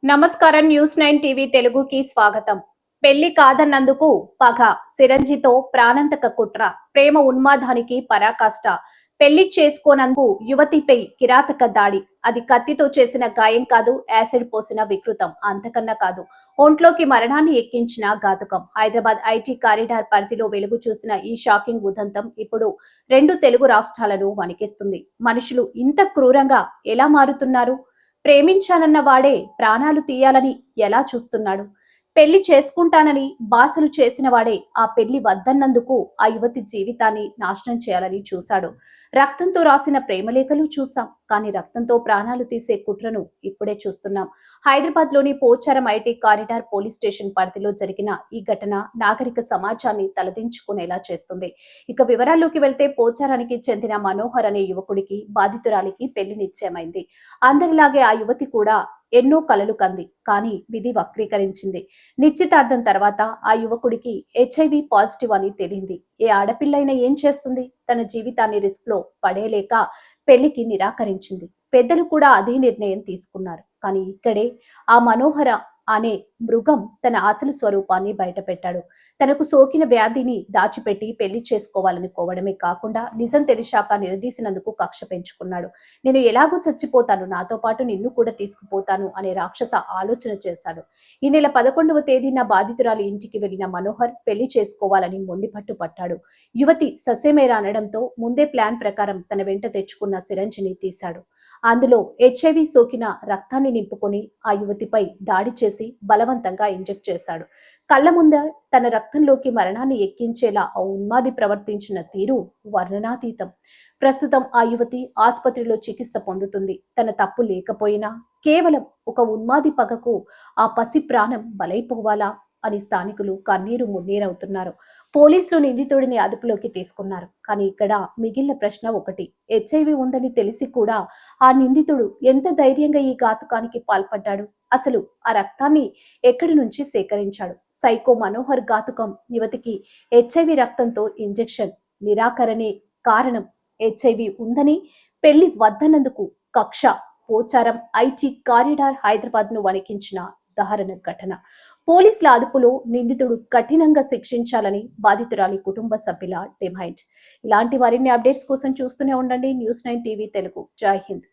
నమస్కారం. News 9 TV తెలుగుకి స్వాగతం. పెళ్లి కాదన్నందుకు పగ, సిరంజితో ప్రాణాంతక కుట్ర, ప్రేమ ఉన్మాదానికి పరాకాష్ట. పెళ్లి చేసుకోనందుకు యువతిపై కిరాతక దాడి. అది కత్తితో చేసిన గాయం కాదు, యాసిడ్ పోసిన వికృతం. అంతకన్నా కాదు, ఒంట్లోకి మరణాన్ని ఎక్కించిన ఘాతుకం. హైదరాబాద్ ఐటీ కారిడార్ పరిధిలో వెలుగు చూసిన ఈ షాకింగ్ ఉదంతం ఇప్పుడు 2 తెలుగు రాష్ట్రాలను వణికిస్తుంది. మనుషులు ఇంత క్రూరంగా ఎలా మారుతున్నారు? ప్రేమించానన్న వాడే ప్రాణాలు తీయాలని ఎలా చూస్తున్నాడు? పెళ్లి చేసుకుంటానని బాసలు చేసిన వాడే ఆ పెళ్లి వద్దన్నందుకు ఆ యువతి జీవితాన్ని నాశనం చేయాలని చూశాడు. రక్తంతో రాసిన ప్రేమలేఖలు చూసాం, కానీ రక్తంతో ప్రాణాలు తీసే కుట్రను ఇప్పుడే చూస్తున్నాం. హైదరాబాద్ లోని Pocharam IT corridor police station పరిధిలో జరిగిన ఈ ఘటన నాగరిక సమాజాన్ని తలదించుకునేలా చేస్తుంది. ఇక వివరాల్లోకి వెళ్తే, పోచారానికి చెందిన మనోహర్ అనే యువకుడికి బాధితురాలికి పెళ్లి నిశ్చయమైంది. అందరిలాగే ఆ యువతి కూడా ఎన్నో కలలు కంది, కానీ విధి వక్రీకరించింది. నిశ్చితార్థం తర్వాత ఆ యువకుడికి హెచ్ఐవి పాజిటివ్ అని తేలింది. ఏ ఆడపిల్లైనా ఏం చేస్తుంది? తన జీవితాన్ని రిస్క్ లో పడేలేక పెళ్లికి నిరాకరించింది. పెద్దలు కూడా అదే నిర్ణయం తీసుకున్నారు. కానీ ఇక్కడే ఆ మనోహర అనే మృగం తన అసలు స్వరూపాన్ని బయటపెట్టాడు. తనకు సోకిన వ్యాధిని దాచిపెట్టి పెళ్లి చేసుకోవాలనుకోవడమే కాకుండా, నిజం తెలిసాక నిలదీసినందుకు కక్ష పెంచుకున్నాడు. నేను ఎలాగో చచ్చిపోతాను, నాతో పాటు నిన్ను కూడా తీసుకుపోతాను అనే రాక్షస ఆలోచన చేశాడు. ఈ నెల 11వ తేదీన బాధితురాలి ఇంటికి వెళ్లిన మనోహర్ పెళ్లి చేసుకోవాలని మొండిపట్టు పట్టాడు. యువతి ససేమేరా అనడంతో ముందే ప్లాన్ ప్రకారం తన వెంట తెచ్చుకున్న సిరంజిని తీశాడు. అందులో హెచ్ఐవి సోకిన రక్తాన్ని నింపుకొని ఆ యువతిపై దాడి చేసి బలవంతంగా ఇంజెక్ట్ చేశాడు. కళ్ల ముందే తన రక్తంలోకి మరణాన్ని ఎక్కించేలా ఆ ఉన్మాది ప్రవర్తించిన తీరు వర్ణనాతీతం. ప్రస్తుతం ఆ యువతి ఆసుపత్రిలో చికిత్స పొందుతుంది. తన తప్పు లేకపోయినా కేవలం ఒక ఉన్మాది పగకు ఆ పసి ప్రాణం బలైపోవాలా అని స్థానికులు కన్నీరు మున్నీరవుతున్నారు. పోలీసులు నిందితుడిని అదుపులోకి తీసుకున్నారు. కానీ ఇక్కడ మిగిలిన ప్రశ్న ఒకటి: హెచ్ఐవి ఉందని తెలిసి కూడా ఆ నిందితుడు ఎంత ధైర్యంగా ఈ ఘాతుకానికి పాల్పడ్డాడు? అసలు ఆ రక్తాన్ని ఎక్కడి నుంచి సేకరించాడు? సైకో మనోహర్ ఘాతుకం యువతికి హెచ్ఐవి రక్తంతో ఇంజెక్షన్ నిరాకరణే కారణం. హెచ్ఐవి ఉందని పెళ్లి వద్దన్నందుకు కక్ష. పోచారం ఐటీ కారిడార్ హైదరాబాద్ ను వణికించిన దారుణ ఘటన. పోలీసుల అదుపులో నిందితుడు కఠినంగా శిక్షించాలని బాధితురాలి కుటుంబ సభ్యుల డిమాండ్. ఇలాంటి మరిన్ని అప్డేట్స్ కోసం చూస్తూనే ఉండండి న్యూస్ 9 టీవీ తెలుగు. జై హింద్.